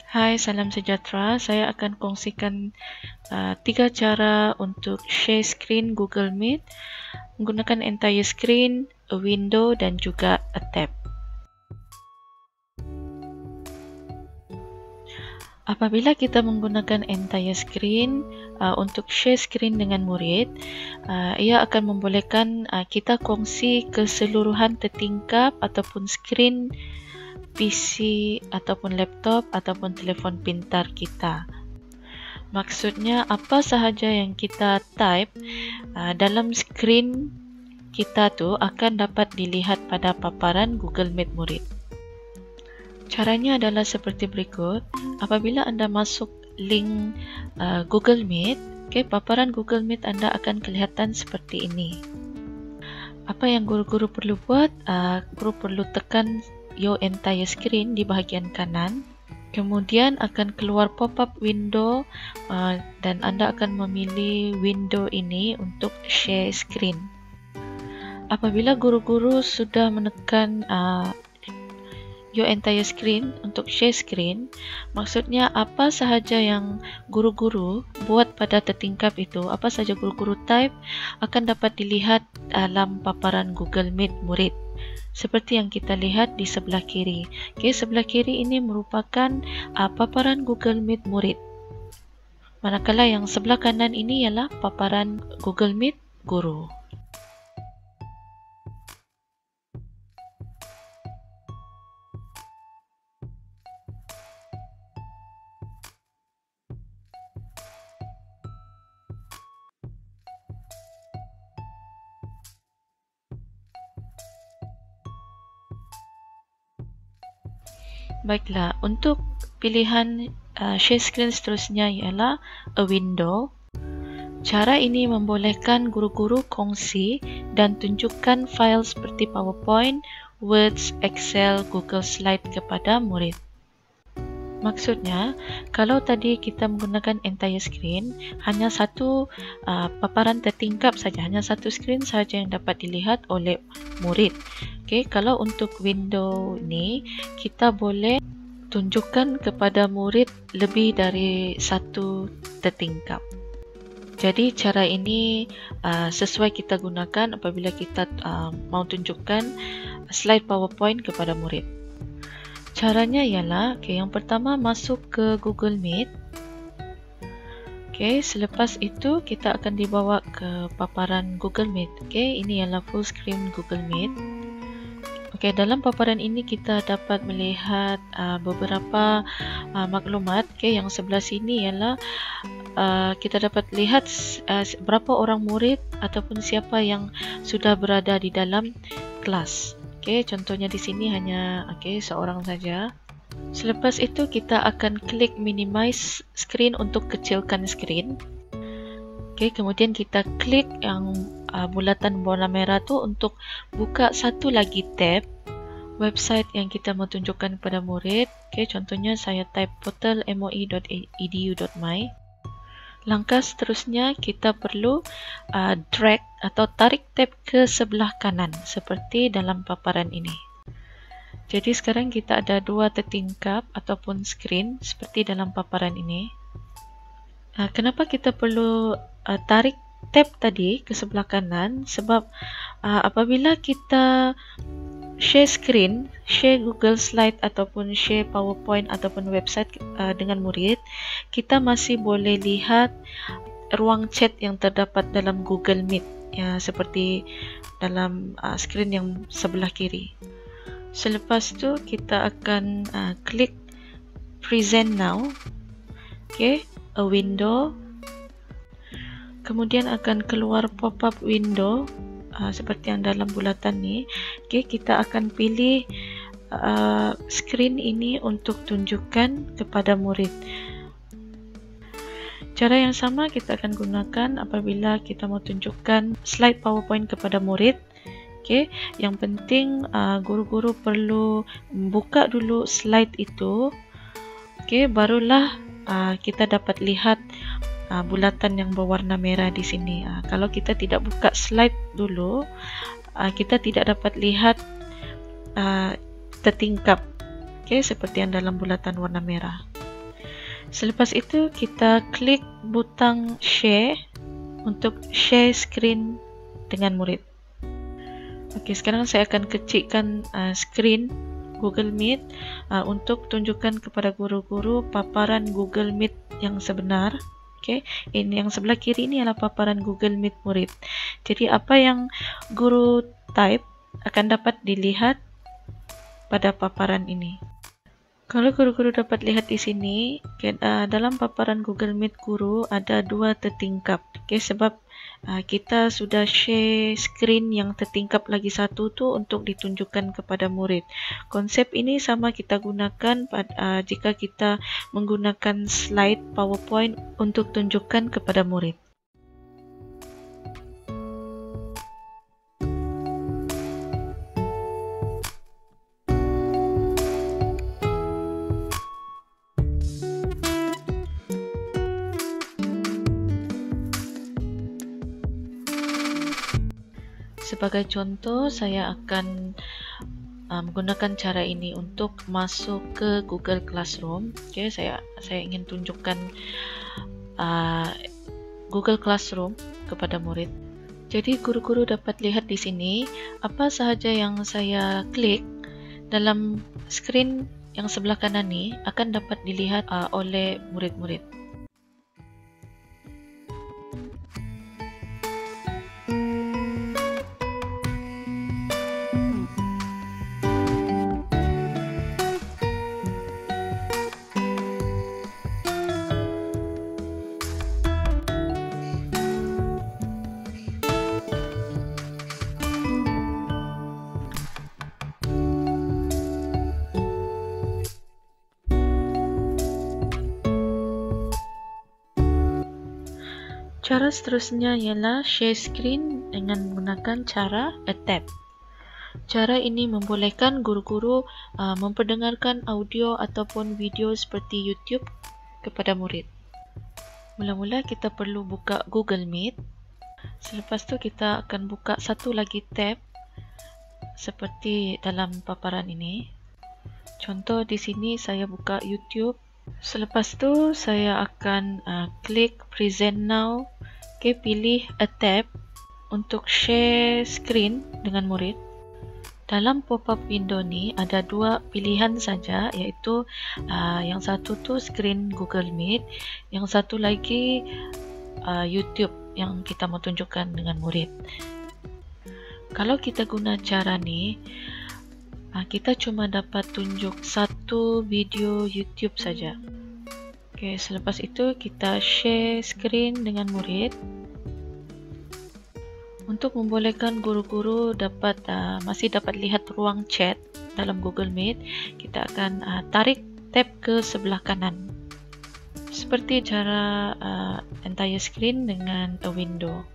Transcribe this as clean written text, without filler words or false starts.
Hai, salam sejahtera. Saya akan kongsikan 3 cara untuk share screen Google Meet menggunakan entire screen, a window dan juga a tab. Apabila kita menggunakan entire screen untuk share screen dengan murid, ia akan membolehkan kita kongsi keseluruhan tertingkap ataupun skrin PC ataupun laptop ataupun telefon pintar kita. Maksudnya apa sahaja yang kita type dalam skrin kita tu akan dapat dilihat pada paparan Google Meet murid. Caranya adalah seperti berikut. Apabila anda masuk link Google Meet, paparan Google Meet anda akan kelihatan seperti ini. Apa yang guru-guru perlu buat? Guru perlu tekan your entire screen di bahagian kanan. Kemudian akan keluar pop-up window dan anda akan memilih window ini untuk share screen. Apabila guru-guru sudah menekan your entire screen untuk share screen, maksudnya apa sahaja yang guru-guru buat pada tertingkap itu, apa sahaja guru-guru type akan dapat dilihat dalam paparan Google Meet murid. Seperti yang kita lihat di sebelah kiri. Sebelah kiri ini merupakan paparan Google Meet murid. Manakala yang sebelah kanan ini ialah paparan Google Meet guru. Baiklah, untuk pilihan share screen seterusnya ialah a window. Cara ini membolehkan guru-guru kongsi dan tunjukkan fail seperti PowerPoint, Word, Excel, Google Slide kepada murid. Maksudnya, kalau tadi kita menggunakan entire screen, hanya satu paparan tertingkap saja, hanya satu screen saja yang dapat dilihat oleh murid. Kalau untuk window ni, kita boleh tunjukkan kepada murid lebih dari satu tertingkap. Jadi cara ini sesuai kita gunakan apabila kita mau tunjukkan slide PowerPoint kepada murid. Caranya ialah, yang pertama masuk ke Google Meet. Selepas itu kita akan dibawa ke paparan Google Meet. Ini ialah full screen Google Meet. Dalam paparan ini kita dapat melihat beberapa maklumat. Yang sebelah sini ialah kita dapat lihat berapa orang murid ataupun siapa yang sudah berada di dalam kelas. Contohnya di sini hanya seorang saja. Selepas itu kita akan klik minimize screen untuk kecilkan screen. Kemudian kita klik yang bulatan warna merah tu untuk buka satu lagi tab website yang kita mau tunjukkan kepada murid. Contohnya saya type portal.moi.edu.my. Langkah seterusnya kita perlu drag atau tarik tab ke sebelah kanan seperti dalam paparan ini. Jadi sekarang kita ada dua tertingkap ataupun screen seperti dalam paparan ini. Kenapa kita perlu tarik tab tadi ke sebelah kanan? Sebab apabila kita share screen, share Google Slide ataupun share PowerPoint ataupun website dengan murid, kita masih boleh lihat ruang chat yang terdapat dalam Google Meet, seperti dalam skrin yang sebelah kiri. Selepas tu kita akan klik present now. A window. Kemudian akan keluar pop-up window seperti yang dalam bulatan ni. Kita akan pilih skrin ini untuk tunjukkan kepada murid. Cara yang sama kita akan gunakan apabila kita mau tunjukkan slide PowerPoint kepada murid. Yang penting guru-guru perlu buka dulu slide itu. Barulah kita dapat lihat bulatan yang berwarna merah di sini. Kalau kita tidak buka slide dulu, kita tidak dapat lihat tertingkap, seperti yang dalam bulatan warna merah. Selepas itu kita klik butang share untuk share screen dengan murid. Okey, sekarang saya akan kecilkan screen Google Meet untuk tunjukkan kepada guru-guru paparan Google Meet yang sebenar. Okey, ini yang sebelah kiri ini adalah paparan Google Meet murid. Jadi apa yang guru type akan dapat dilihat pada paparan ini. Kalau guru-guru dapat lihat di sini, dalam paparan Google Meet guru ada dua tertingkap. Sebab kita sudah share screen yang tertingkap lagi satu tu untuk ditunjukkan kepada murid. Konsep ini sama kita gunakan jika kita menggunakan slide PowerPoint untuk tunjukkan kepada murid. Sebagai contoh, saya akan menggunakan cara ini untuk masuk ke Google Classroom. Okey, saya ingin tunjukkan Google Classroom kepada murid. Jadi guru-guru dapat lihat di sini apa sahaja yang saya klik dalam skrin yang sebelah kanan ni akan dapat dilihat oleh murid-murid. Cara seterusnya ialah share screen dengan menggunakan cara a tab. Cara ini membolehkan guru-guru memperdengarkan audio ataupun video seperti YouTube kepada murid. Mula-mula kita perlu buka Google Meet. Selepas tu kita akan buka satu lagi tab seperti dalam paparan ini. Contoh di sini saya buka YouTube. Selepas tu saya akan klik present now. Okey, pilih a tab untuk share screen dengan murid. Dalam pop-up window ni ada dua pilihan saja, iaitu yang satu tu screen Google Meet, yang satu lagi YouTube yang kita mau tunjukkan dengan murid. Kalau kita guna cara ni, kita cuma dapat tunjuk satu video YouTube saja. Okey, selepas itu kita share screen dengan murid. Untuk membolehkan guru-guru masih dapat lihat ruang chat dalam Google Meet, kita akan tarik tab ke sebelah kanan. Seperti cara entire screen dengan a window.